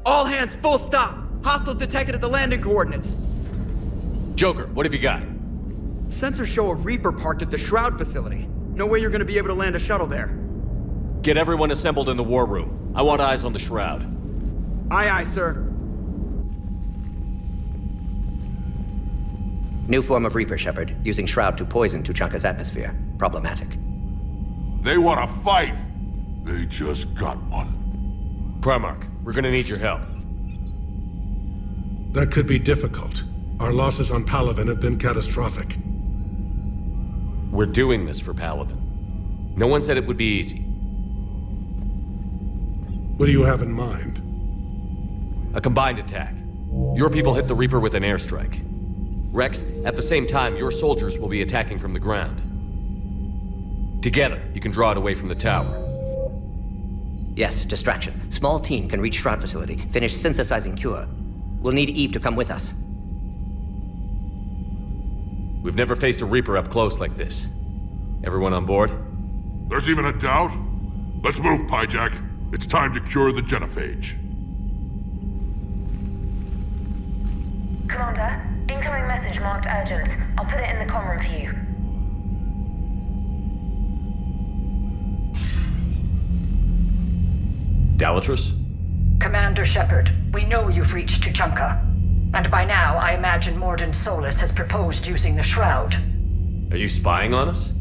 All hands, full stop! Hostiles detected at the landing coordinates. Joker, what have you got? Sensors show a Reaper parked at the Shroud facility. No way you're gonna be able to land a shuttle there. Get everyone assembled in the war room. I want eyes on the Shroud. Aye, aye, sir. New form of Reaper, Shepard, using Shroud to poison Tuchanka's atmosphere. Problematic. They want to fight! They just got one. Primarch, we're gonna need your help. That could be difficult. Our losses on Palaven have been catastrophic. We're doing this for Palaven. No one said it would be easy. What do you have in mind? A combined attack. Your people hit the Reaper with an airstrike. Rex, at the same time, your soldiers will be attacking from the ground. Together, you can draw it away from the tower. Yes, distraction. Small team can reach Shroud facility, finish synthesizing cure. We'll need Eve to come with us. We've never faced a Reaper up close like this. Everyone on board? There's even a doubt? Let's move, Pyjack. It's time to cure the Genophage. Commander, incoming message marked urgent. I'll put it in the comm room for you. Dalatrus? Commander Shepard, we know you've reached Tuchanka. And by now, I imagine Mordin Solus has proposed using the Shroud. Are you spying on us?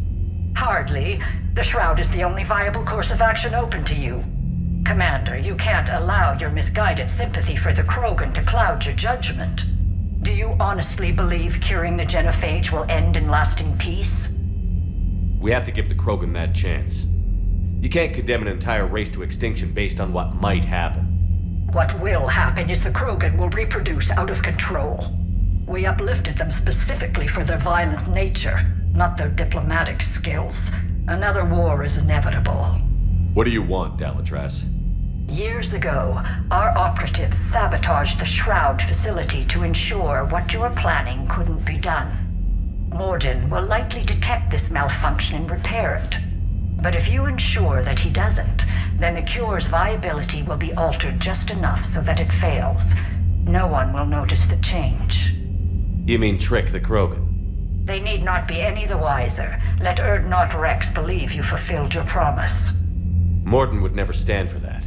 Hardly. The Shroud is the only viable course of action open to you. Commander, you can't allow your misguided sympathy for the Krogan to cloud your judgment. Do you honestly believe curing the Genophage will end in lasting peace? We have to give the Krogan that chance. You can't condemn an entire race to extinction based on what might happen. What will happen is the Krogan will reproduce out of control. We uplifted them specifically for their violent nature, not their diplomatic skills. Another war is inevitable. What do you want, Dalatrus? Years ago, our operatives sabotaged the Shroud facility to ensure what you were planning couldn't be done. Mordin will likely detect this malfunction and repair it. But if you ensure that he doesn't, then the cure's viability will be altered just enough so that it fails. No one will notice the change. You mean trick the Krogan? They need not be any the wiser. Let Urdnot Rex believe you fulfilled your promise. Mordin would never stand for that.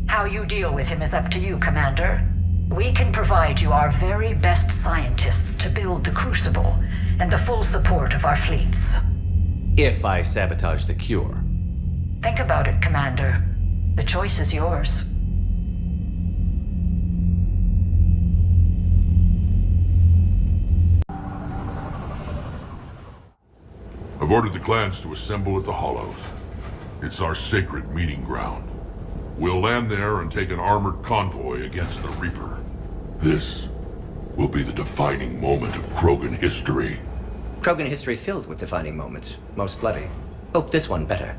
How you deal with him is up to you, Commander. We can provide you our very best scientists to build the Crucible, and the full support of our fleets. If I sabotage the cure. Think about it, Commander. The choice is yours. I've ordered the clans to assemble at the Hollows. It's our sacred meeting ground. We'll land there and take an armored convoy against the Reaper. This will be the defining moment of Krogan history. Krogan history filled with defining moments. Most bloody. Hope this one better.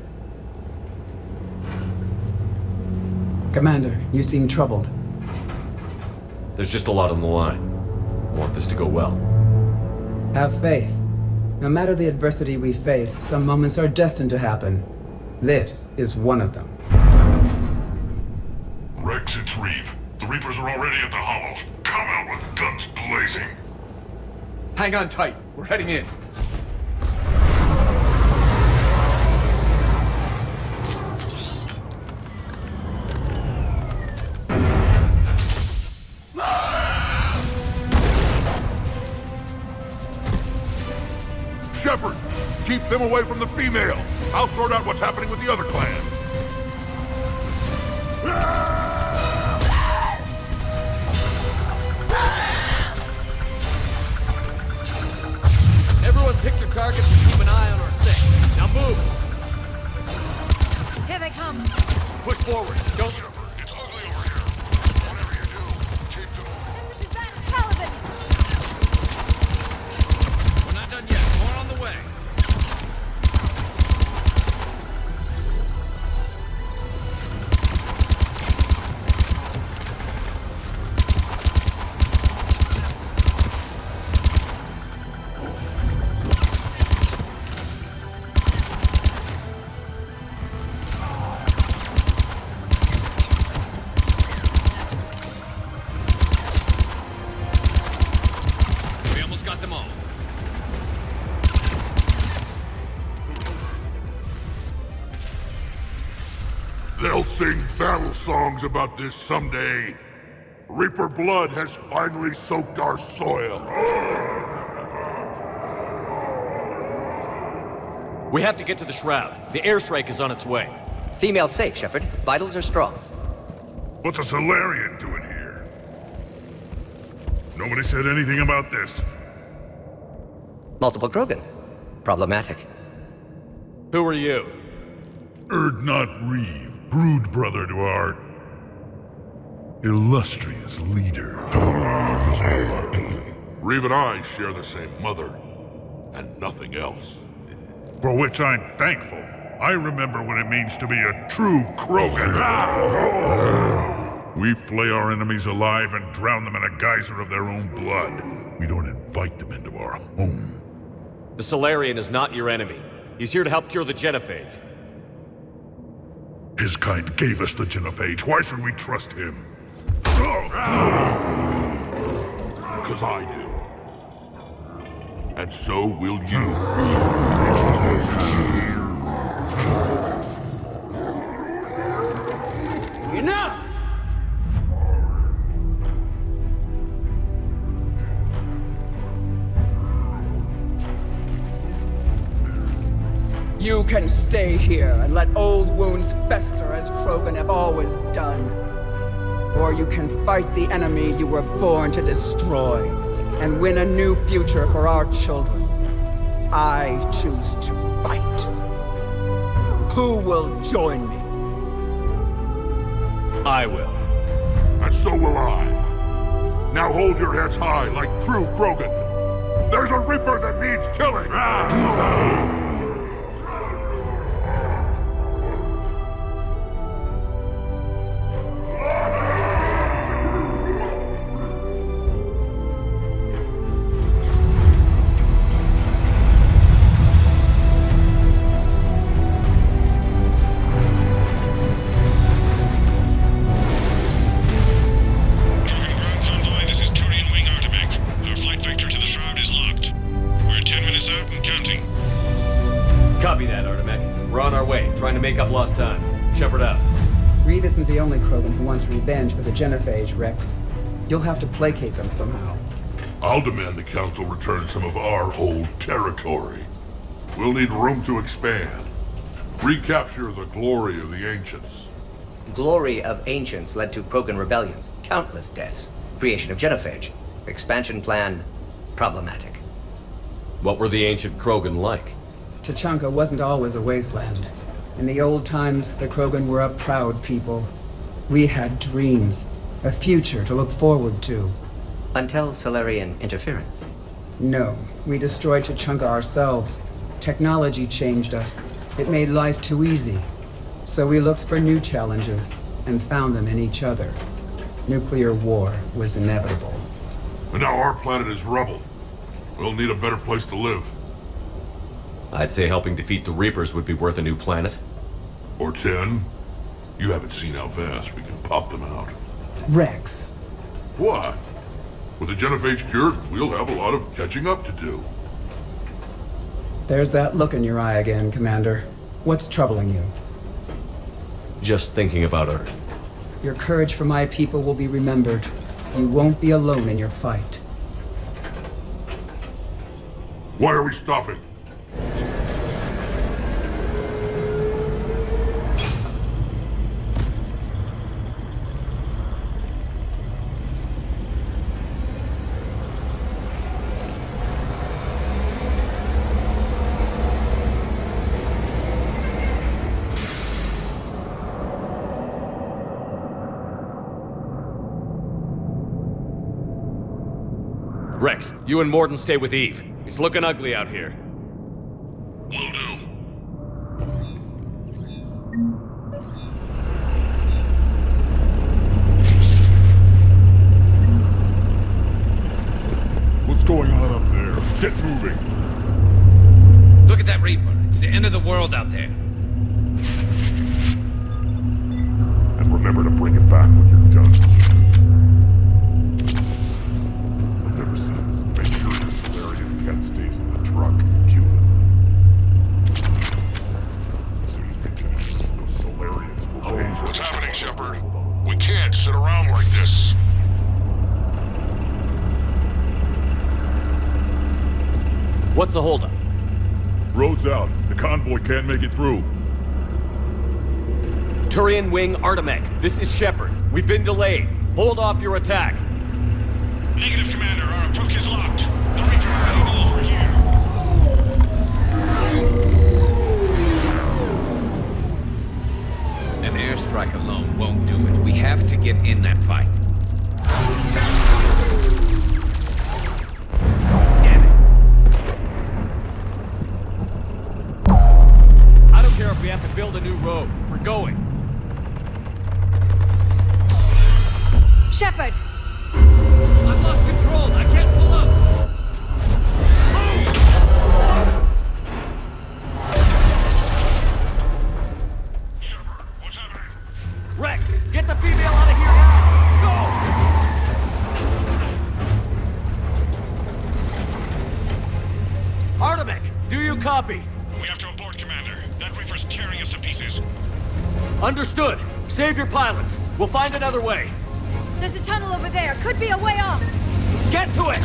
Commander, you seem troubled. There's just a lot on the line. I want this to go well. Have faith. No matter the adversity we face, some moments are destined to happen. This is one of them. Rex, it's Reeve. The Reapers are already at the Hollows. Come out with guns blazing. Hang on tight. We're heading in. Shepard, keep them away from the female. I'll sort out what's happening with the other clans. Everyone pick your targets and keep an eye on our thing. Now move! Here they come. Push forward. Don't... Shepard, it's ugly over here. Whatever you do, keep to... This is that Paladin. We're not done yet. More on the way. almost got them all. They'll sing battle songs about this someday. Reaper blood has finally soaked our soil. We have to get to the Shroud. The airstrike is on its way. Female safe, Shepard. Vitals are strong. What's a salarian doing here? Nobody said anything about this. Multiple Krogan. Problematic. Who are you? Erdnot Reeve, brood brother to our illustrious leader. Reeve and I share the same mother, and nothing else. For which I'm thankful. I remember what it means to be a true Krogan. We flay our enemies alive and drown them in a geyser of their own blood. We don't invite them into our home. The Salarian is not your enemy. He's here to help cure the Genophage. His kind gave us the Genophage. Why should we trust him? Because I do. And so will you. Enough! You can stay here and let old wounds fester as Krogan have always done. Or you can fight the enemy you were born to destroy and win a new future for our children. I choose to fight. Who will join me? I will. And so will I. Now hold your heads high like true Krogan. There's a Reaper that needs killing! Make up lost time. Shepard out. Reed isn't the only Krogan who wants revenge for the Genophage, Rex. You'll have to placate them somehow. I'll demand the Council return some of our old territory. We'll need room to expand. Recapture the glory of the Ancients. Glory of Ancients led to Krogan rebellions, countless deaths, creation of Genophage. Expansion plan, problematic. What were the ancient Krogan like? Tuchanka wasn't always a wasteland. In the old times, the Krogan were a proud people. We had dreams, a future to look forward to. Until Salarian interference. No, we destroyed Tuchanka ourselves. Technology changed us. It made life too easy. So we looked for new challenges, and found them in each other. Nuclear war was inevitable. And now our planet is rubble. We'll need a better place to live. I'd say helping defeat the Reapers would be worth a new planet. Or 10. You haven't seen how fast we can pop them out. Rex. What? With the Genophage cured, we'll have a lot of catching up to do. There's that look in your eye again, Commander. What's troubling you? Just thinking about Earth. Your courage for my people will be remembered. You won't be alone in your fight. Why are we stopping? Rex, you and Mordin stay with Eve. It's looking ugly out here. Will do. What's going on up there? Get moving. Look at that Reaper. It's the end of the world out there. And remember to bring it back when you're done. I've never seen this. Make sure it is What's the holdup? Road's out. The convoy can't make it through. Turian Wing Artemek, this is Shepard. We've been delayed. Hold off your attack. Negative, Commander. Our approach is locked. The Reaper already knows we're here. An airstrike alone won't do it. We have to get in that fight. Damn it. I don't care if we have to build a new road. We're going. Shepard! I've lost control. I can't pull up. Shepard, what's happening? Rex, get the female out of here now! Go! Artemek, do you copy? We have to abort, Commander. That Reaper's tearing us to pieces. Understood. Save your pilots. We'll find another way. There's a tunnel over there. Could be a way off. Get to it!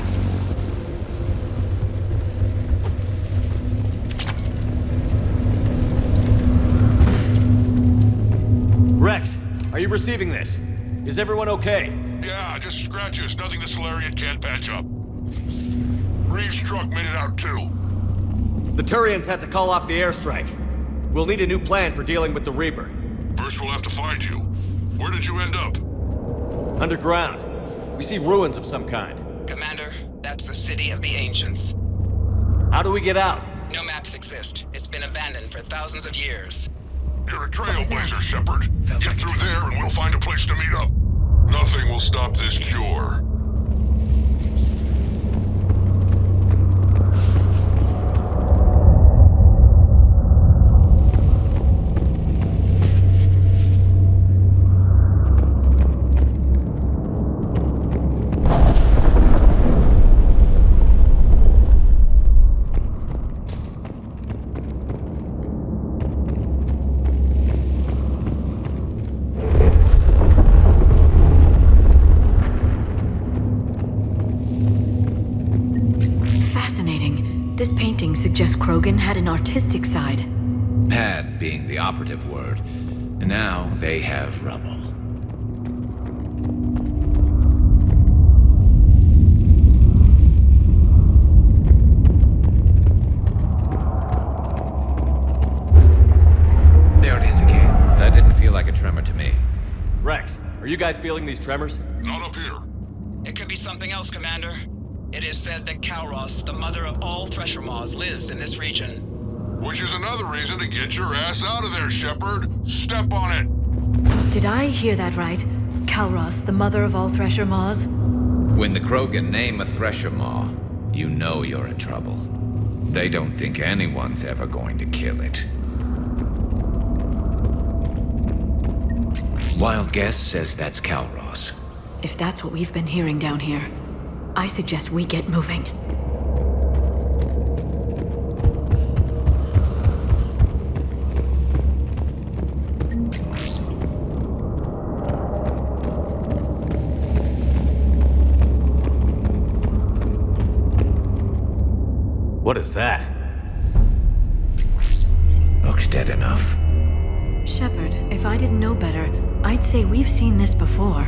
Rex, are you receiving this? Is everyone okay? Yeah, just scratches. Nothing the Salarian can't patch up. Reeves' truck made it out too. The Turians had to call off the airstrike. We'll need a new plan for dealing with the Reaper. First we'll have to find you. Where did you end up? Underground. We see ruins of some kind. Commander, that's the city of the ancients. How do we get out? No maps exist. It's been abandoned for thousands of years. You're a trailblazer, Shepard. Get through there and we'll find a place to meet up. Nothing will stop this cure. This painting suggests Krogan had an artistic side. Pad being the operative word. And now they have rubble. There it is again. That didn't feel like a tremor to me. Rex, are you guys feeling these tremors? Not up here. It could be something else, Commander. It is said that Kalros, the mother of all thresher moths, lives in this region. Which is another reason to get your ass out of there, Shepard. Step on it. Did I hear that right? Kalros, the mother of all thresher moths? When the Krogan name a thresher maw, you know you're in trouble. They don't think anyone's ever going to kill it. Wild guess says that's Kalros. If that's what we've been hearing down here, I suggest we get moving. What is that? Looks dead enough. Shepard, if I didn't know better, I'd say we've seen this before.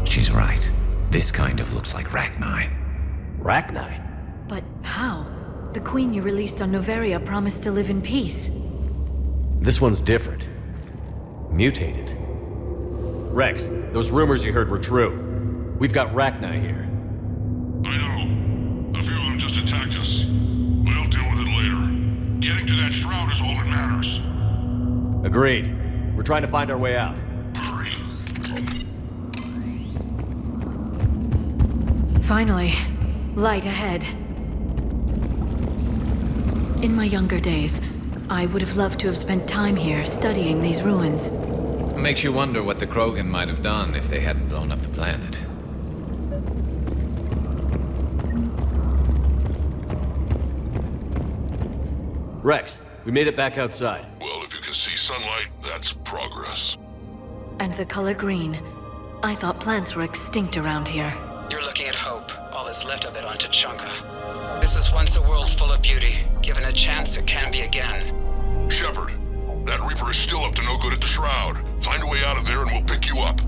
She's right. This kind of looks like Rachni. Rachni? But how? The queen you released on Noveria promised to live in peace. This one's different. Mutated. Rex, those rumors you heard were true. We've got Rachni here. I know. A few of them just attacked us. We'll deal with it later. Getting to that shroud is all that matters. Agreed. We're trying to find our way out. Hurry. Finally, light ahead. In my younger days, I would have loved to have spent time here studying these ruins. Makes you wonder what the Krogan might have done if they hadn't blown up the planet. Rex, we made it back outside. Well, if you can see sunlight, that's progress. And the color green. I thought plants were extinct around here. You're looking at hope, all that's left of it on Tuchanka. This is once a world full of beauty. Given a chance, it can be again. Shepard, that Reaper is still up to no good at the Shroud. Find a way out of there and we'll pick you up.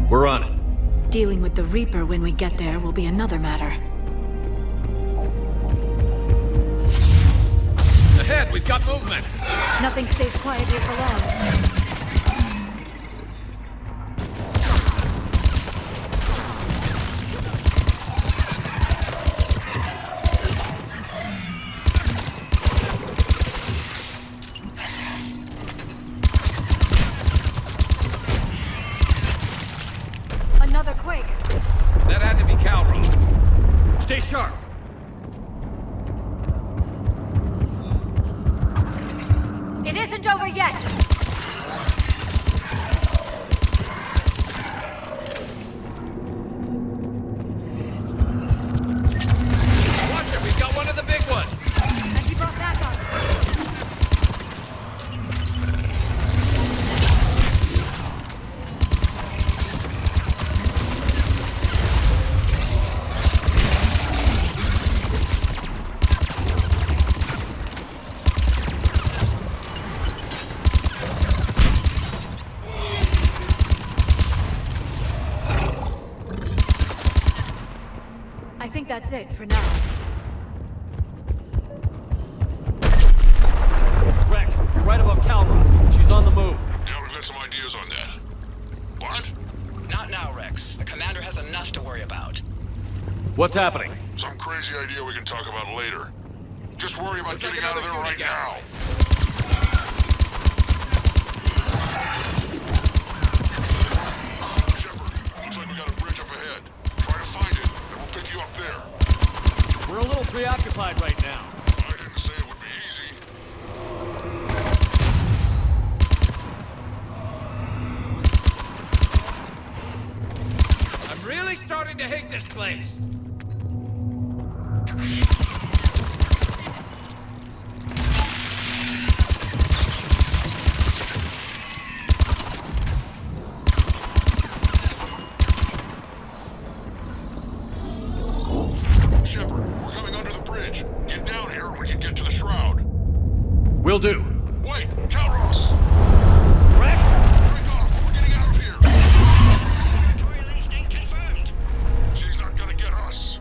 We're on it. Dealing with the Reaper when we get there will be another matter. Ahead, we've got movement. Nothing stays quiet here for long. Another quake. That had to be Calro. Stay sharp. It isn't over yet. Watch it, we've got one of the big ones. And he brought backup. I think that's it for now. Rex, you're right about Calros. She's on the move. Yeah, we've got some ideas on that. What? Not now, Rex. The commander has enough to worry about. What's happening? Some crazy idea we can talk about later. Just worry about getting out of there right now. Shepard, looks like we got a bridge up ahead. Try to find it, and we'll pick you up there. We're a little preoccupied right now. I didn't say it would be easy. I'm really starting to hate this place. Shepard, we're coming under the bridge. Get down here and we can get to the Shroud. Will do. Wait, Calros! Rex! Break off! We're getting out of here! Territorial instinct confirmed. She's not gonna get us.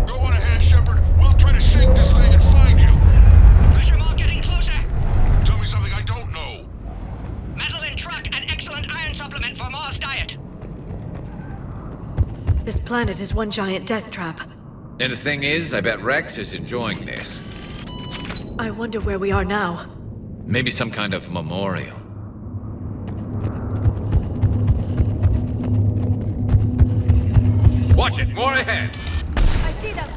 Go on ahead, Shepard. We'll try to shake this thing and find you. Pressure mark getting closer. Tell me something I don't know. Metal in truck, an excellent iron supplement for Mars diet. This planet is one giant death trap. And the thing is, I bet Rex is enjoying this. I wonder where we are now. Maybe some kind of memorial. Watch it, more ahead. I see them.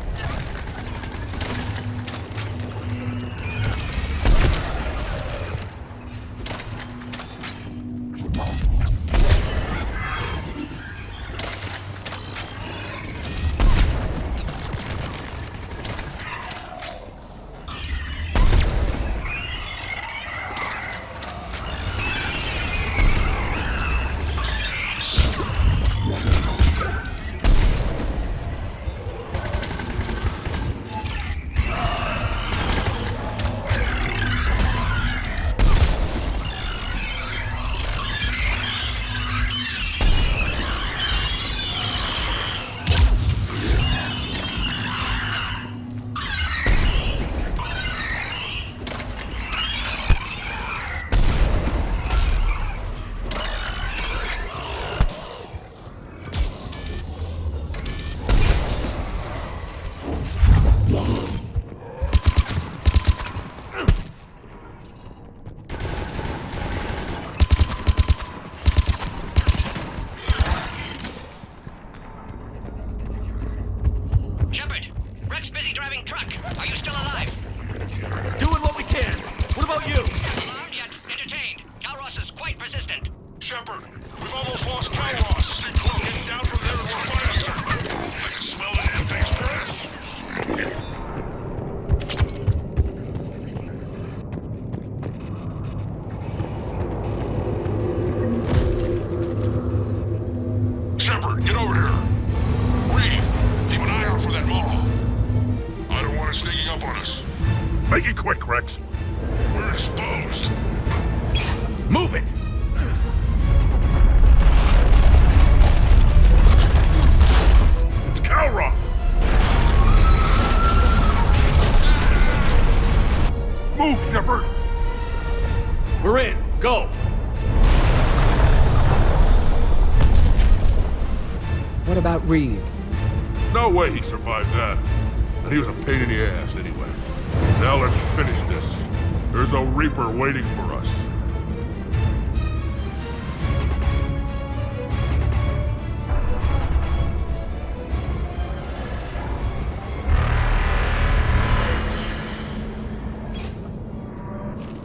Shepard, Rex busy driving truck. Are you still alive? Doing what we can. What about you? Alarmed yet entertained. Calros is quite persistent. Shepard, we've almost lost Calros. Stay close. Get down from there and we're faster. I can smell the damn thing's breath. Get over here. Reeve, keep an eye out for that Maw. I don't want it sneaking up on us. Make it quick, Rex. We're exposed. Move it! It's Calross! Move, Shepard! We're in. Go! What about Reeve? No way he survived that. And he was a pain in the ass anyway. Now let's finish this. There's a Reaper waiting for us.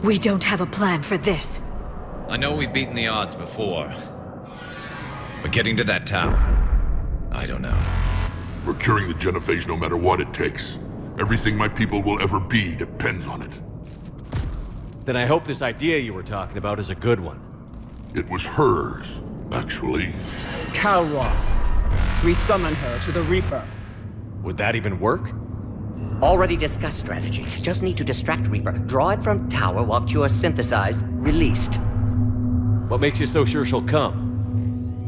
We don't have a plan for this. I know we've beaten the odds before. But getting to that tower, I don't know. Procuring the Genophage no matter what it takes. Everything my people will ever be depends on it. Then I hope this idea you were talking about is a good one. It was hers, actually. Calross. We summon her to the Reaper. Would that even work? Already discussed strategy. Just need to distract Reaper. Draw it from tower while Cure synthesized, released. What makes you so sure she'll come?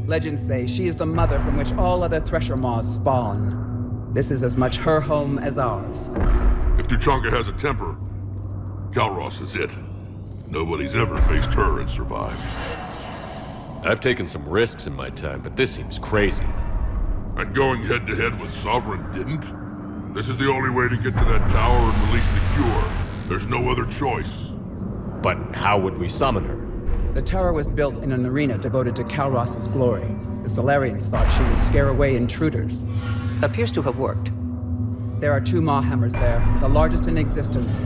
Legends say she is the mother from which all other Thresher Maws spawn. This is as much her home as ours. If Tuchanka has a temper, Calross is it. Nobody's ever faced her and survived. I've taken some risks in my time, but this seems crazy. And going head-to-head with Sovereign didn't? This is the only way to get to that tower and release the Cure. There's no other choice. But how would we summon her? The tower was built in an arena devoted to Calross's glory. The Salarians thought she would scare away intruders. Appears to have worked. There are 2 Maw hammers there, the largest in existence.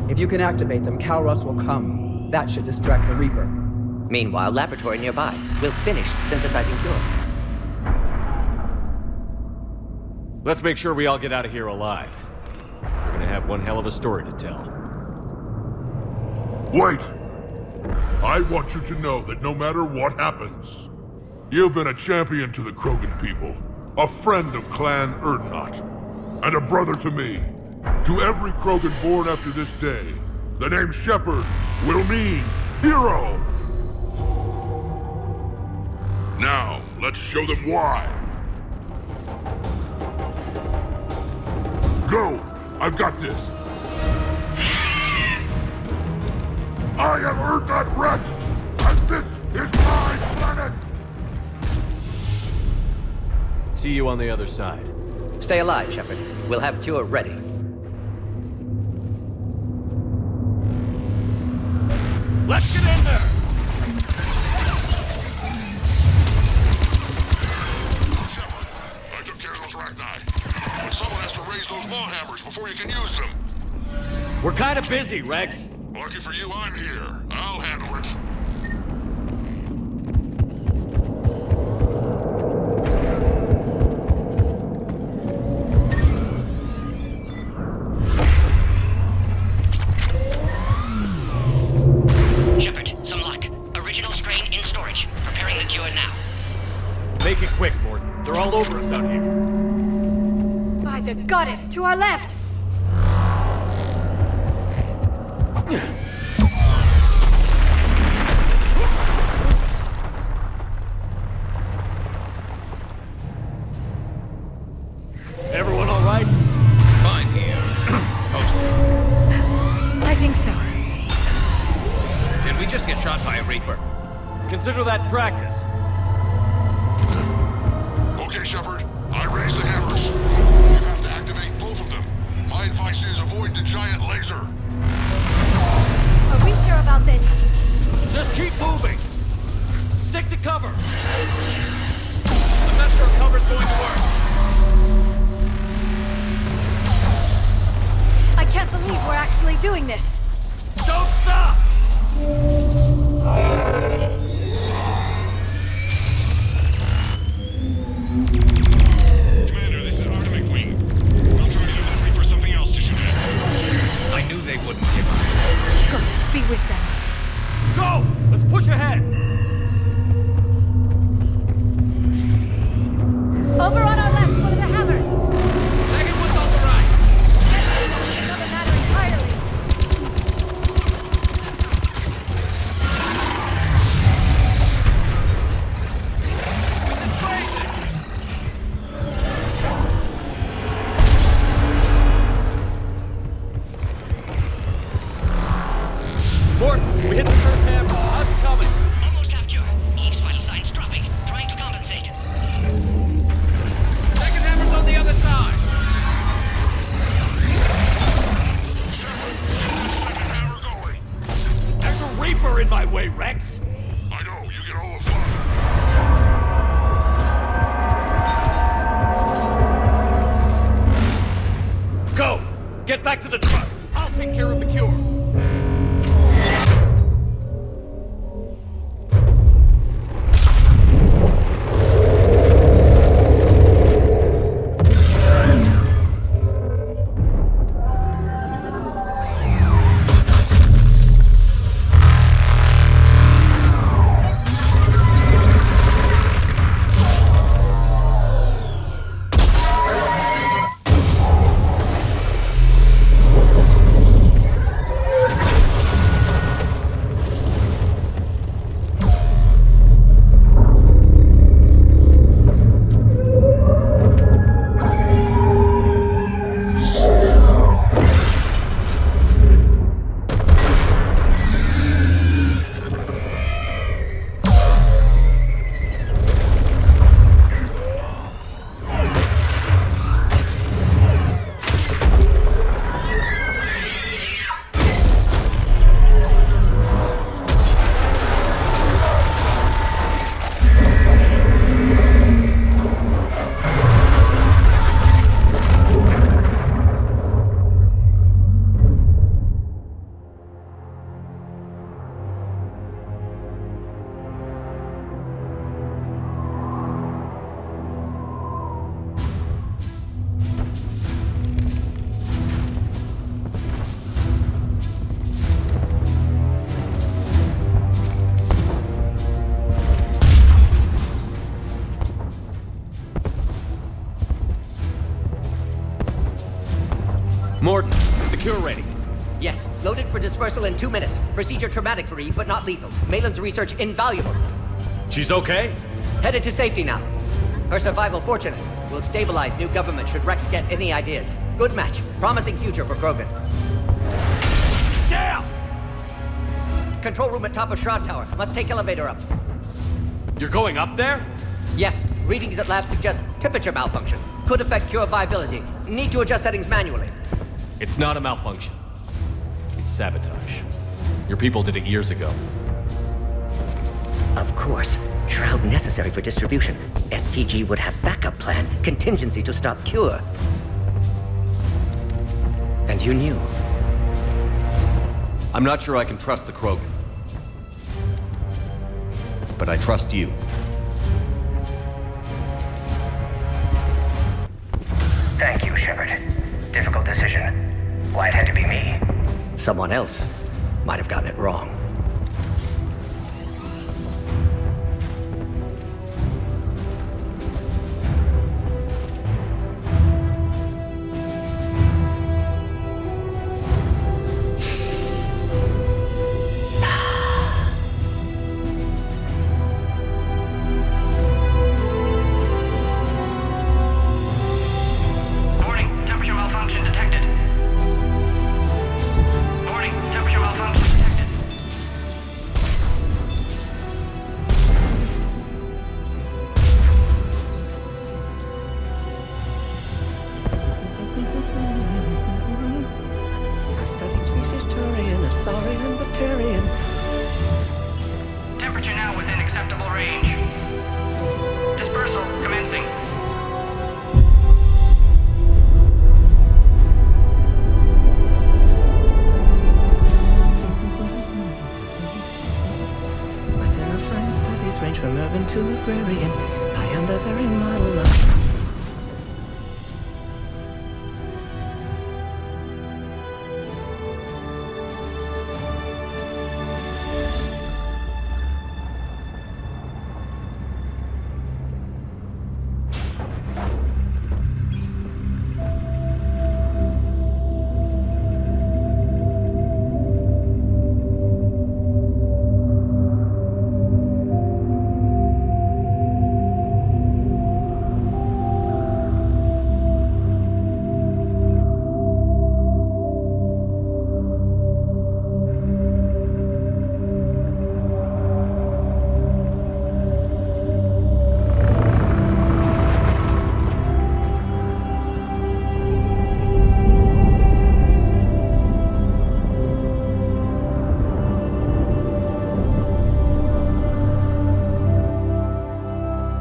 If you can activate them, Calross will come. That should distract the Reaper. Meanwhile, laboratory nearby. We'll finish synthesizing Cure. Let's make sure we all get out of here alive. We're gonna have one hell of a story to tell. Wait! I want you to know that no matter what happens, you've been a champion to the Krogan people, a friend of Clan Erdnot, and a brother to me. To every Krogan born after this day, the name Shepard will mean hero! Now, let's show them why. Go! I've got this! I am Erdnot Rex, and this is my planet! See you on the other side. Stay alive, Shepard. We'll have Cure ready. Let's get in there! Shepard, I took care of those Rachni. But someone has to raise those Maw hammers before you can use them. We're kind of busy, Rex. Lucky for you, I'm here. I'll handle it. Shepard, some luck. Original strain in storage. Preparing the Cure now. Make it quick, Mordin. They're all over us out here. By the goddess, to our left! Everyone all right? Fine here. I think so. Did we just get shot by a Reaper? Consider that practice. Okay, Shepard. I raised the hammers. You have to activate both of them. My advice is avoid the giant laser. Are we sure about this? Just keep moving. Stick to cover. I'm not sure cover's going to work. I can't believe we're actually doing this. Don't stop! Commander, this is Atomic Wing. We'll try to give the Reaper something else to shoot at. I knew they wouldn't give up. Goodness, be with them. Go! Let's push ahead! back to the truck. I'll take care of the cure. Mordin, is the cure ready? Yes, loaded for dispersal in 2 minutes. Procedure traumatic-free, but not lethal. Malin's research invaluable. She's okay? Headed to safety now. Her survival fortunate. Will stabilize new government should Rex get any ideas. Good match. Promising future for Krogan. Damn! Control room at top of Shroud Tower. Must take elevator up. You're going up there? Yes. Readings at lab suggest temperature malfunction. Could affect cure viability. Need to adjust settings manually. It's not a malfunction. It's sabotage. Your people did it years ago. Of course. Shroud necessary for distribution. STG would have backup plan. Contingency to stop cure. And you knew. I'm not sure I can trust the Krogan. But I trust you. Thank you, Shepard. Difficult decision. Why it had to be me. Someone else might have gotten it wrong.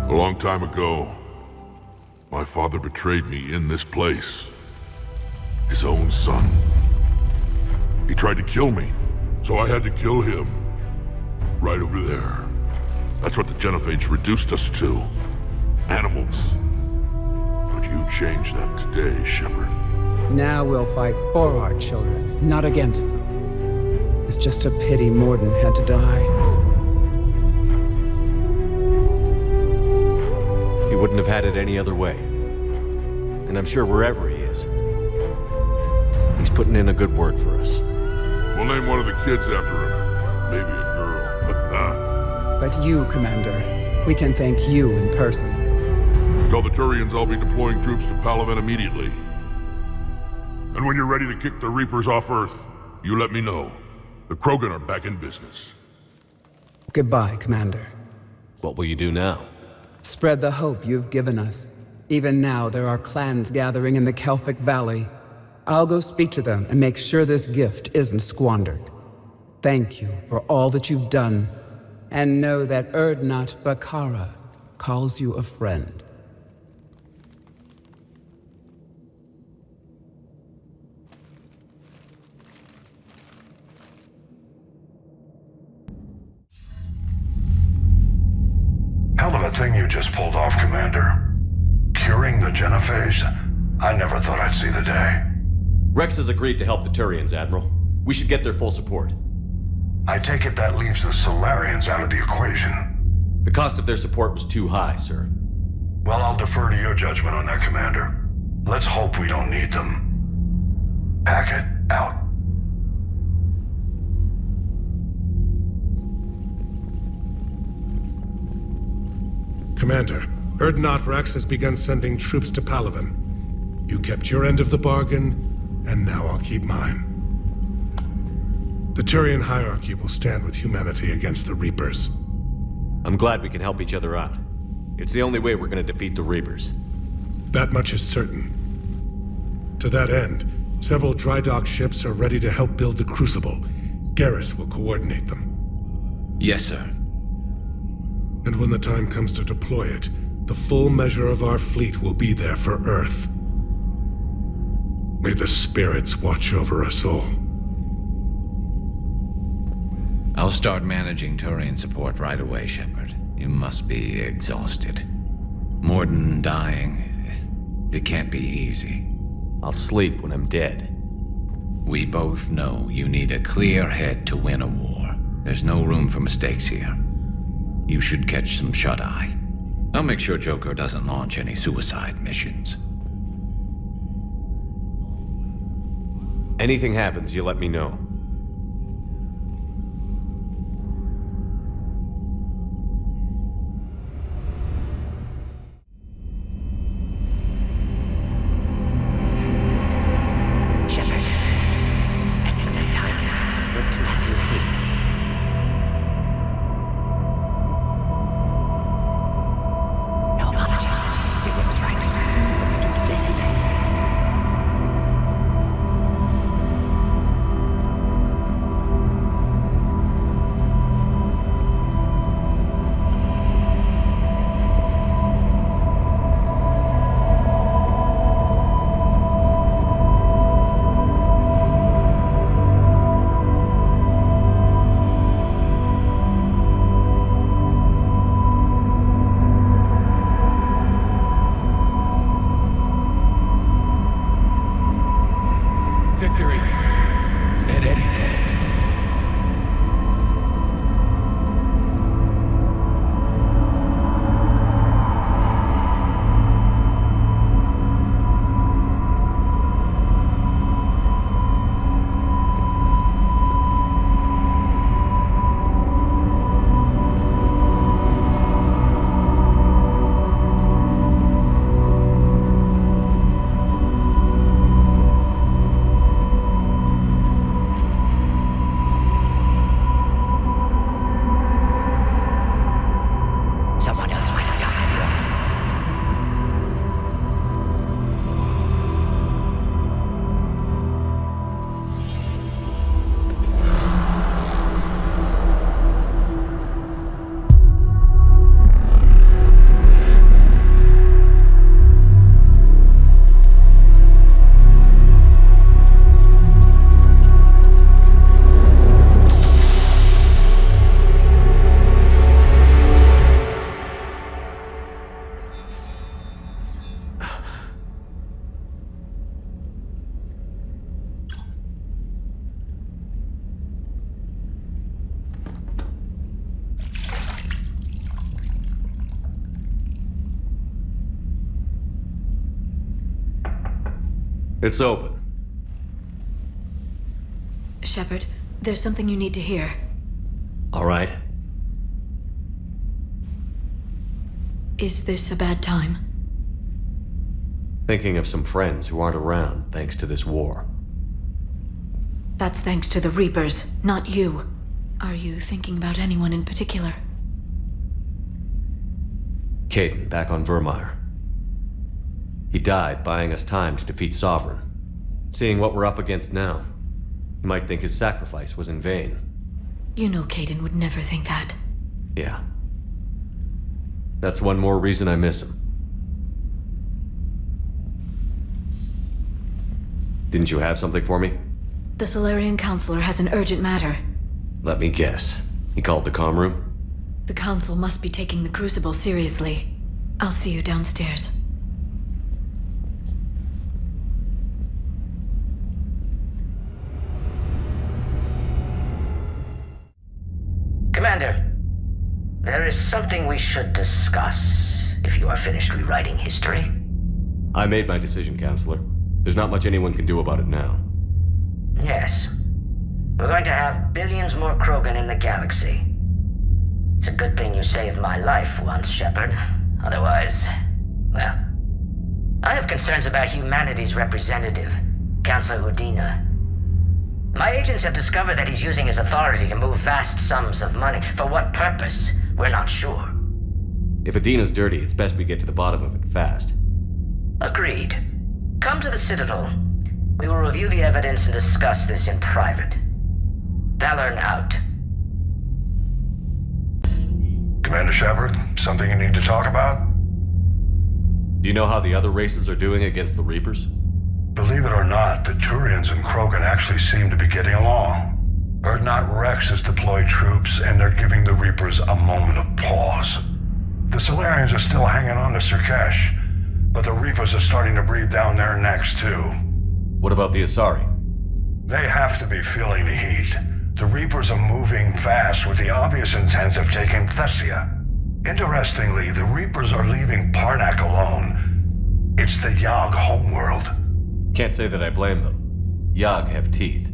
A long time ago, my father betrayed me in this place. His own son. He tried to kill me, so I had to kill him. Right over there. That's what the Genophage reduced us to. Animals. But you changed that today, Shepard. Now we'll fight for our children, not against them. It's just a pity Mordin had to die. He wouldn't have had it any other way. And I'm sure wherever he is, he's putting in a good word for us. We'll name one of the kids after him. Maybe a girl. But you, Commander, we can thank you in person. Tell the Turians I'll be deploying troops to Palaven immediately. And when you're ready to kick the Reapers off Earth, you let me know. The Krogan are back in business. Goodbye, Commander. What will you do now? Spread the hope you've given us. Even now, there are clans gathering in the Kelphic Valley. I'll go speak to them and make sure this gift isn't squandered. Thank you for all that you've done, and know that Urdnot Bakara calls you a friend. Hell of a thing you just pulled off, Commander. Curing the Genophage? I never thought I'd see the day. Rex has agreed to help the Turians, Admiral. We should get their full support. I take it that leaves the Salarians out of the equation. The cost of their support was too high, sir. Well, I'll defer to your judgment on that, Commander. Let's hope we don't need them. Hackett, out. Commander, Urdnot Rex has begun sending troops to Palaven. You kept your end of the bargain, and now I'll keep mine. The Turian hierarchy will stand with humanity against the Reapers. I'm glad we can help each other out. It's the only way we're gonna defeat the Reapers. That much is certain. To that end, several dry dock ships are ready to help build the Crucible. Garrus will coordinate them. Yes, sir. And when the time comes to deploy it, the full measure of our fleet will be there for Earth. May the spirits watch over us all. I'll start managing Turian support right away, Shepard. You must be exhausted. Mordin dying, it can't be easy. I'll sleep when I'm dead. We both know you need a clear head to win a war. There's no room for mistakes here. You should catch some shut-eye. I'll make sure Joker doesn't launch any suicide missions. Anything happens, you let me know. Shepard. Excellent timing. Good to have you here. No apologies. Did what was right. Hope you do the same if necessary. It's open. Shepard, there's something you need to hear. All right. Is this a bad time? Thinking of some friends who aren't around thanks to this war. That's thanks to the Reapers, not you. Are you thinking about anyone in particular? Caden, back on Vermeer. He died buying us time to defeat Sovereign. Seeing what we're up against now, you might think his sacrifice was in vain. You know Caden would never think that. Yeah. That's one more reason I miss him. Didn't you have something for me? The Salarian Counselor has an urgent matter. Let me guess. He called the comm room? The Council must be taking the Crucible seriously. I'll see you downstairs. Commander, there is something we should discuss, if you are finished rewriting history. I made my decision, Counselor. There's not much anyone can do about it now. Yes. We're going to have billions more Krogan in the galaxy. It's a good thing you saved my life once, Shepard. Otherwise, well... I have concerns about humanity's representative, Councilor Udina. My agents have discovered that he's using his authority to move vast sums of money. For what purpose? We're not sure. If Adina's dirty, it's best we get to the bottom of it fast. Agreed. Come to the Citadel. We will review the evidence and discuss this in private. Valorn out. Commander Shepard, something you need to talk about? Do you know how the other races are doing against the Reapers? Believe it or not, the Turians and Krogan actually seem to be getting along. Urdnot Rex has deployed troops, and they're giving the Reapers a moment of pause. The Salarians are still hanging on to Sirkesh, but the Reapers are starting to breathe down their necks, too. What about the Asari? They have to be feeling the heat. The Reapers are moving fast with the obvious intent of taking Thessia. Interestingly, the Reapers are leaving Parnak alone. It's the Yag homeworld. Can't say that I blame them. Yag have teeth.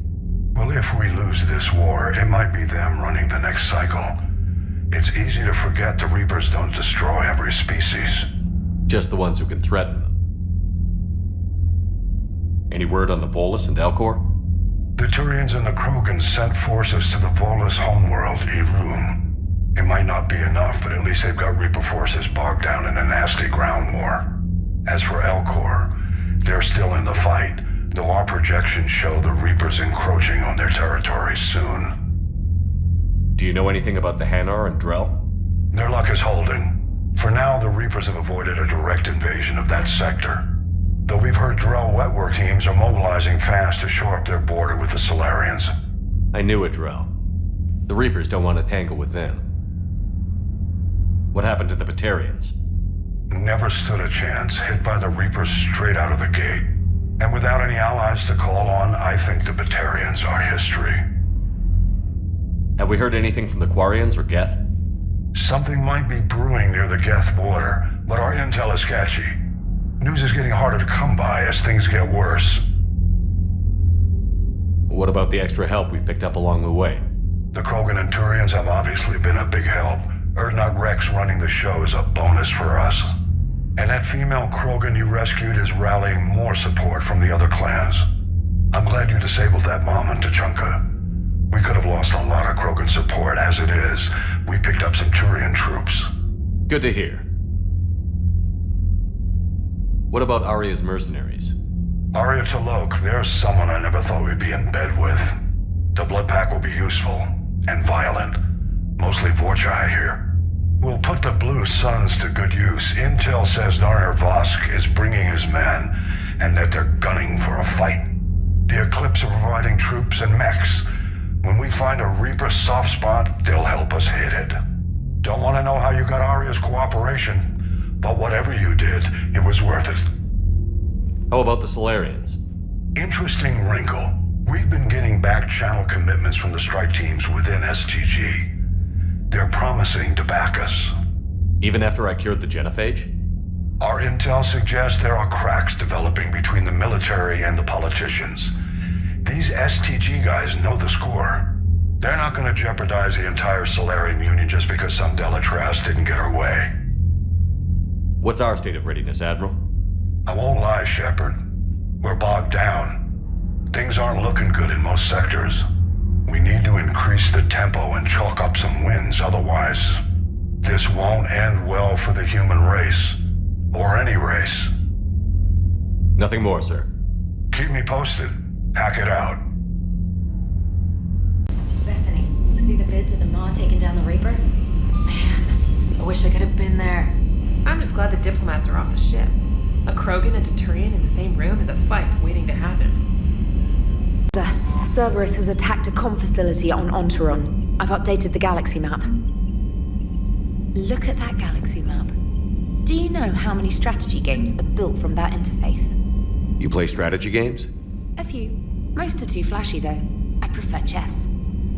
Well, if we lose this war, it might be them running the next cycle. It's easy to forget the Reapers don't destroy every species. Just the ones who can threaten them. Any word on the Volus and Elcor? The Turians and the Krogan sent forces to the Volus homeworld, Irun. It might not be enough, but at least they've got Reaper forces bogged down in a nasty ground war. As for Elcor, they're still in the fight, though our projections show the Reapers encroaching on their territory soon. Do you know anything about the Hanar and Drell? Their luck is holding. For now, the Reapers have avoided a direct invasion of that sector. Though we've heard Drell wetwork teams are mobilizing fast to shore up their border with the Salarians. I knew it, Drell. The Reapers don't want to tangle with them. What happened to the Batarians? Never stood a chance, hit by the Reapers straight out of the gate. And without any allies to call on, I think the Batarians are history. Have we heard anything from the Quarians or Geth? Something might be brewing near the Geth border, but our intel is sketchy. News is getting harder to come by as things get worse. What about the extra help we've picked up along the way? The Krogan and Turians have obviously been a big help. Urdnot Rex running the show is a bonus for us. And that female Krogan you rescued is rallying more support from the other clans. I'm glad you disabled that bomb in Tuchanka. We could have lost a lot of Krogan support. As it is, we picked up some Turian troops. Good to hear. What about Aria's mercenaries? Aria Talok, there's someone I never thought we'd be in bed with. The blood pack will be useful, and violent. Mostly Vorcha, I hear. We'll put the Blue Suns to good use. Intel says Narner Vosk is bringing his men, and that they're gunning for a fight. The Eclipse are providing troops and mechs. When we find a Reaper soft spot, they'll help us hit it. Don't want to know how you got Aria's cooperation, but whatever you did, it was worth it. How about the Salarians? Interesting wrinkle. We've been getting back-channel commitments from the strike teams within STG. They're promising to back us. Even after I cured the Genophage? Our intel suggests there are cracks developing between the military and the politicians. These STG guys know the score. They're not going to jeopardize the entire Salarian Union just because some Delatrass didn't get her way. What's our state of readiness, Admiral? I won't lie, Shepard. We're bogged down. Things aren't looking good in most sectors. We need to increase the tempo and chalk up some wins, otherwise this won't end well for the human race. Or any race. Nothing more, sir. Keep me posted. Hack it out. Bethany, you see the vids of the Mod taking down the Reaper? Man, I wish I could have been there. I'm just glad the diplomats are off the ship. A Krogan and a Turian in the same room is a fight waiting to happen. Cerberus has attacked a comm facility on Ontaron. I've updated the galaxy map. Look at that galaxy map. Do you know how many strategy games are built from that interface? You play strategy games? A few. Most are too flashy, though. I prefer chess.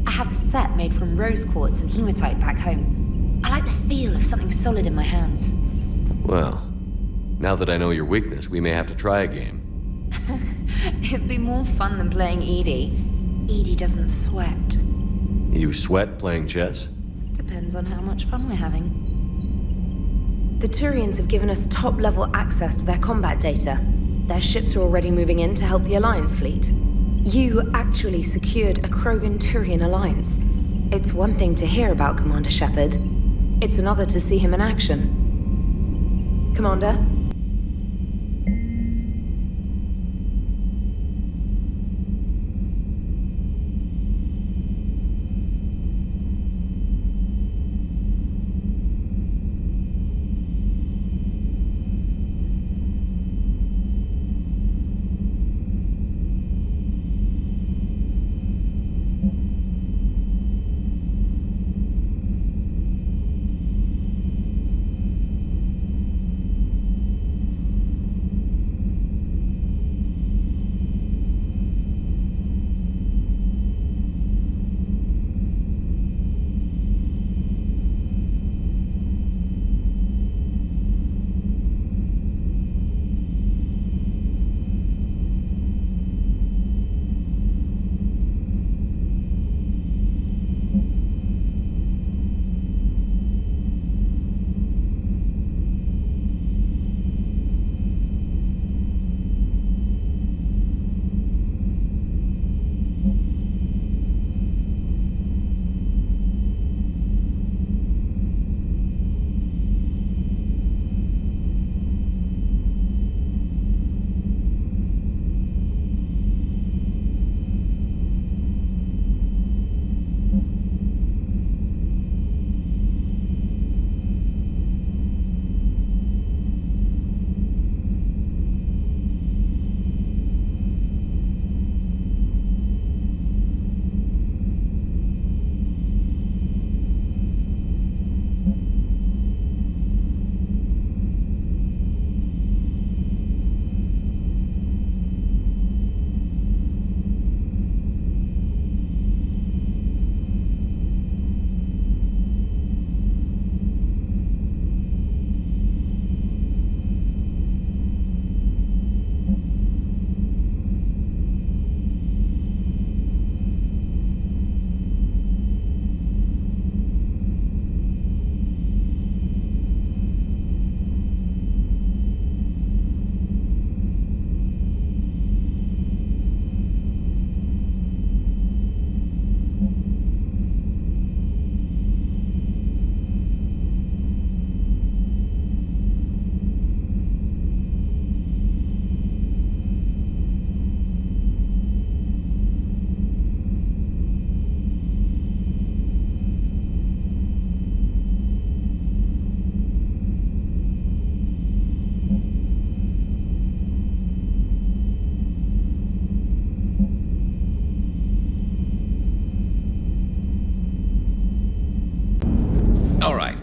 I have a set made from rose quartz and hematite back home. I like the feel of something solid in my hands. Well, now that I know your weakness, we may have to try a game. It'd be more fun than playing Edie. Edie doesn't sweat. You sweat playing chess? Depends on how much fun we're having. The Turians have given us top-level access to their combat data. Their ships are already moving in to help the Alliance fleet. You actually secured a Krogan-Turian alliance. It's one thing to hear about Commander Shepard. It's another to see him in action. Commander?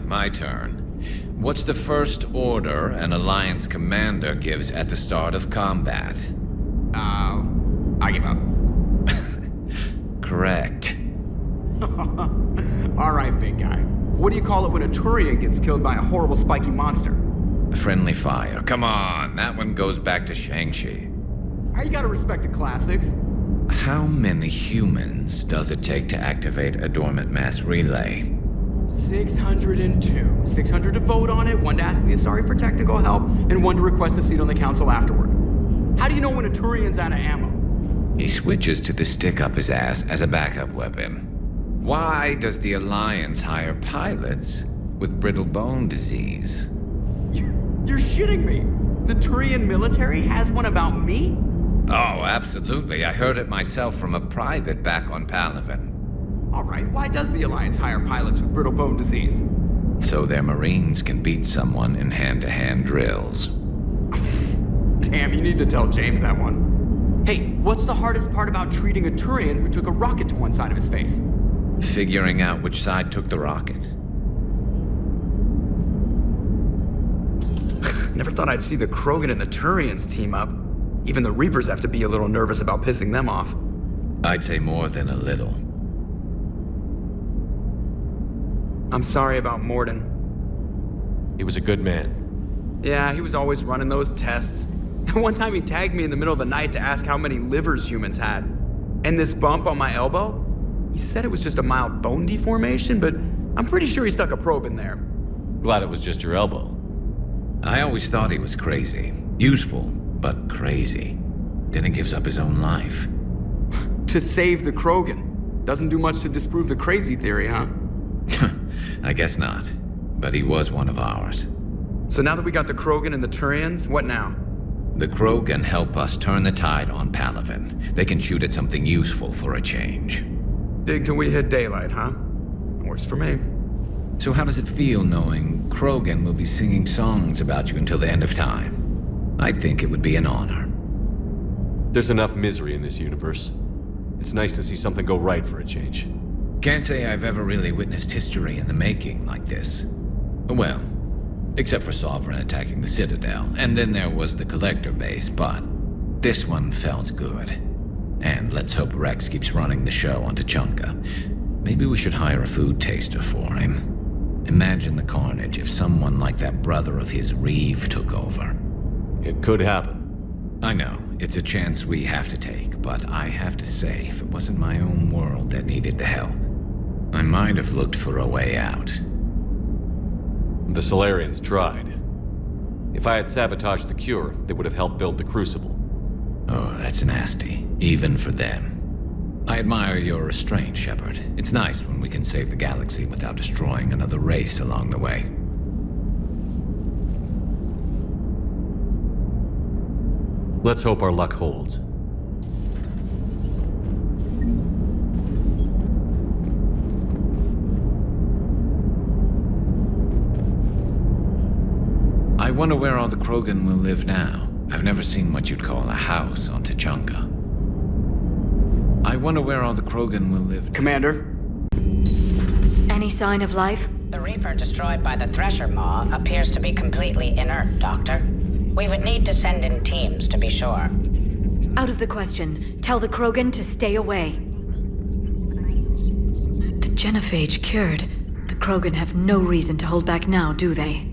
My turn. What's the first order an Alliance commander gives at the start of combat? I give up. Correct. All right, big guy. What do you call it when a Turian gets killed by a horrible spiky monster? Friendly fire. Come on, that one goes back to Shang-Chi. How you gotta respect the classics? How many humans does it take to activate a dormant mass relay? 602. 600 to vote on it, 1 to ask the Asari for technical help, and 1 to request a seat on the council afterward. How do you know when a Turian's out of ammo? He switches to the stick up his ass as a backup weapon. Why does the Alliance hire pilots with brittle bone disease? You're shitting me! The Turian military has one about me? Oh, absolutely. I heard it myself from a private back on Palaven. Alright, why does the Alliance hire pilots with brittle bone disease? So their Marines can beat someone in hand-to-hand drills. Damn, you need to tell James that one. Hey, what's the hardest part about treating a Turian who took a rocket to one side of his face? Figuring out which side took the rocket. Never thought I'd see the Krogan and the Turians team up. Even the Reapers have to be a little nervous about pissing them off. I'd say more than a little. I'm sorry about Mordin. He was a good man. Yeah, he was always running those tests. One time he tagged me in the middle of the night to ask how many livers humans had. And this bump on my elbow? He said it was just a mild bone deformation, but I'm pretty sure he stuck a probe in there. Glad it was just your elbow. I always thought he was crazy. Useful, but crazy. Then he gives up his own life. To save the Krogan. Doesn't do much to disprove the crazy theory, huh? I guess not. But he was one of ours. So now that we got the Krogan and the Turians, what now? The Krogan help us turn the tide on Palaven. They can shoot at something useful for a change. Dig till we hit daylight, huh? Works for me. So how does it feel knowing Krogan will be singing songs about you until the end of time? I think it would be an honor. There's enough misery in this universe. It's nice to see something go right for a change. Can't say I've ever really witnessed history in the making like this. Well, except for Sovereign attacking the Citadel, and then there was the Collector base, but this one felt good. And let's hope Rex keeps running the show on Tuchanka. Maybe we should hire a food taster for him. Imagine the carnage if someone like that brother of his, Reeve, took over. It could happen. I know, it's a chance we have to take, but I have to say, if it wasn't my own world that needed the help, I might have looked for a way out. The Salarians tried. If I had sabotaged the cure, they would have helped build the Crucible. Oh, that's nasty, even for them. I admire your restraint, Shepard. It's nice when we can save the galaxy without destroying another race along the way. Let's hope our luck holds. I wonder where all the Krogan will live now. I've never seen what you'd call a house on Tuchanka. I wonder where all the Krogan will live now. Commander? Any sign of life? The Reaper destroyed by the Thresher Maw appears to be completely inert, Doctor. We would need to send in teams to be sure. Out of the question. Tell the Krogan to stay away. The Genophage cured. The Krogan have no reason to hold back now, do they?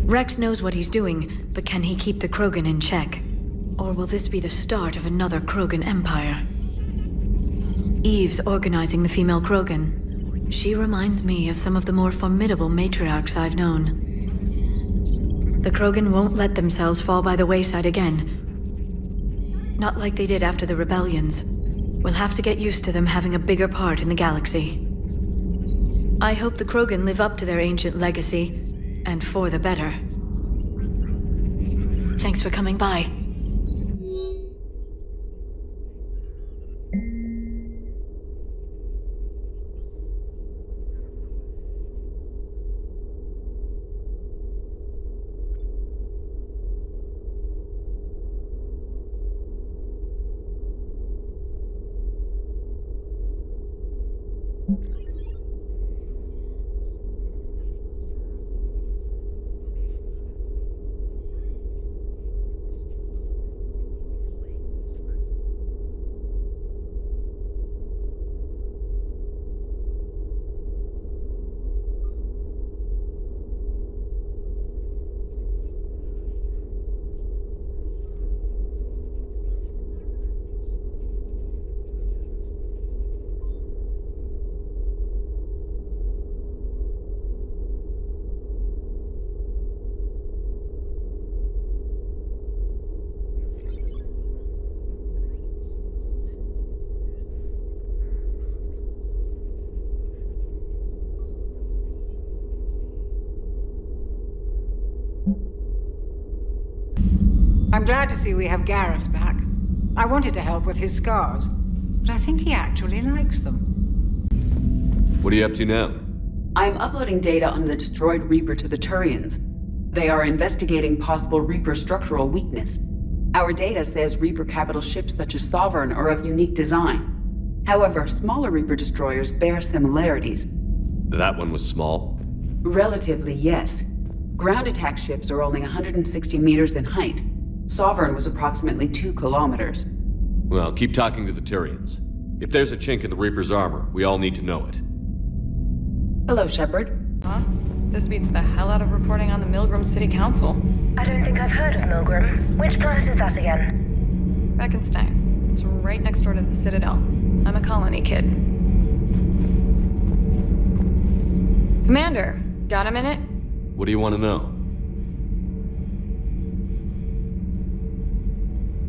Rex knows what he's doing, but can he keep the Krogan in check? Or will this be the start of another Krogan empire? Eve's organizing the female Krogan. She reminds me of some of the more formidable matriarchs I've known. The Krogan won't let themselves fall by the wayside again. Not like they did after the rebellions. We'll have to get used to them having a bigger part in the galaxy. I hope the Krogan live up to their ancient legacy, and for the better. Thanks for coming by. I'm glad to see we have Garrus back. I wanted to help with his scars, but I think he actually likes them. What are you up to now? I am uploading data on the destroyed Reaper to the Turians. They are investigating possible Reaper structural weakness. Our data says Reaper capital ships such as Sovereign are of unique design. However, smaller Reaper destroyers bear similarities. That one was small? Relatively, yes. Ground attack ships are only 160 meters in height. Sovereign was approximately 2 kilometers. Well, keep talking to the Turians. If there's a chink in the Reaper's armor, we all need to know it. Hello, Shepard. Huh? This beats the hell out of reporting on the Milgram City Council. I don't think I've heard of Milgram. Which planet is that again? Reckonsstein. It's right next door to the Citadel. I'm a colony kid. Commander, got a minute? What do you want to know?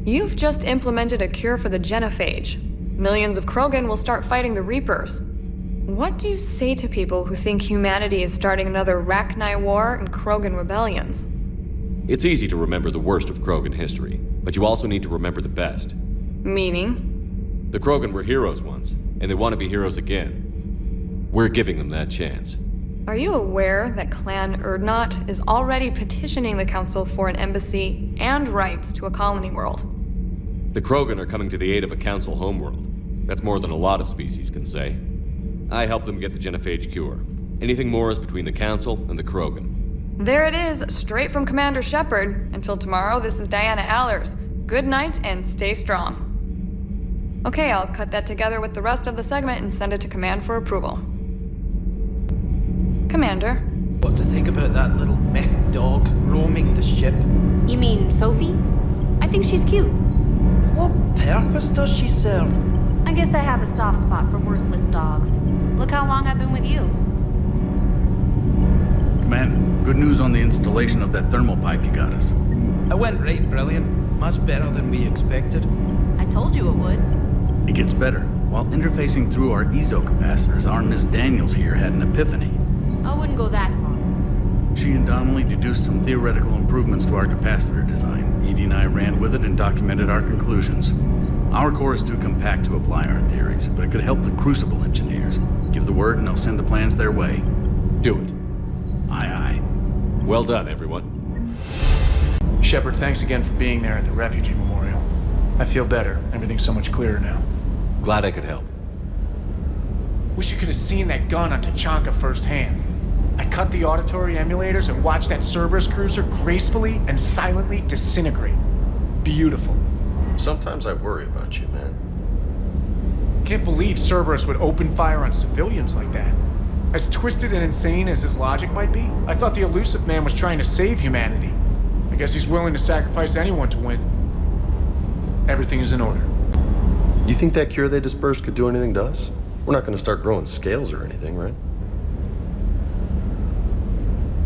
You've just implemented a cure for the Genophage. Millions of Krogan will start fighting the Reapers. What do you say to people who think humanity is starting another Rachni War and Krogan rebellions? It's easy to remember the worst of Krogan history, but you also need to remember the best. Meaning? The Krogan were heroes once, and they want to be heroes again. We're giving them that chance. Are you aware that Clan Urdnot is already petitioning the Council for an embassy and rights to a colony world? The Krogan are coming to the aid of a Council homeworld. That's more than a lot of species can say. I helped them get the Genophage cure. Anything more is between the Council and the Krogan. There it is, straight from Commander Shepard. Until tomorrow, this is Diana Allers. Good night and stay strong. Okay, I'll cut that together with the rest of the segment and send it to Command for approval. Commander. What to think about that little mech dog roaming the ship? You mean Sophie? I think she's cute. What purpose does she serve? I guess I have a soft spot for worthless dogs. Look how long I've been with you. Commander, good news on the installation of that thermal pipe you got us. It went right brilliant. Much better than we expected. I told you it would. It gets better. While interfacing through our ESO capacitors, our Miss Daniels here had an epiphany. I wouldn't go that far. She and Donnelly deduced some theoretical improvements to our capacitor design. Edie and I ran with it and documented our conclusions. Our core is too compact to apply our theories, but it could help the Crucible engineers. Give the word and they'll send the plans their way. Do it. Aye, aye. Well done, everyone. Shepard, thanks again for being there at the Refugee Memorial. I feel better. Everything's so much clearer now. Glad I could help. Wish you could have seen that gun on Tuchanka firsthand. I cut the auditory emulators and watched that Cerberus cruiser gracefully and silently disintegrate. Beautiful. Sometimes I worry about you, man. Can't believe Cerberus would open fire on civilians like that. As twisted and insane as his logic might be, I thought the elusive man was trying to save humanity. I guess he's willing to sacrifice anyone to win. Everything is in order. You think that cure they dispersed could do anything to us? We're not going to start growing scales or anything, right?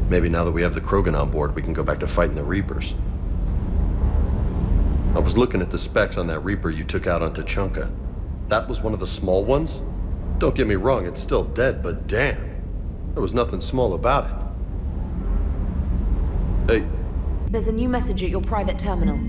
Maybe now that we have the Krogan on board, we can go back to fighting the Reapers. I was looking at the specs on that Reaper you took out on Tuchanka. That was one of the small ones? Don't get me wrong, it's still dead, but damn. There was nothing small about it. Hey. There's a new message at your private terminal.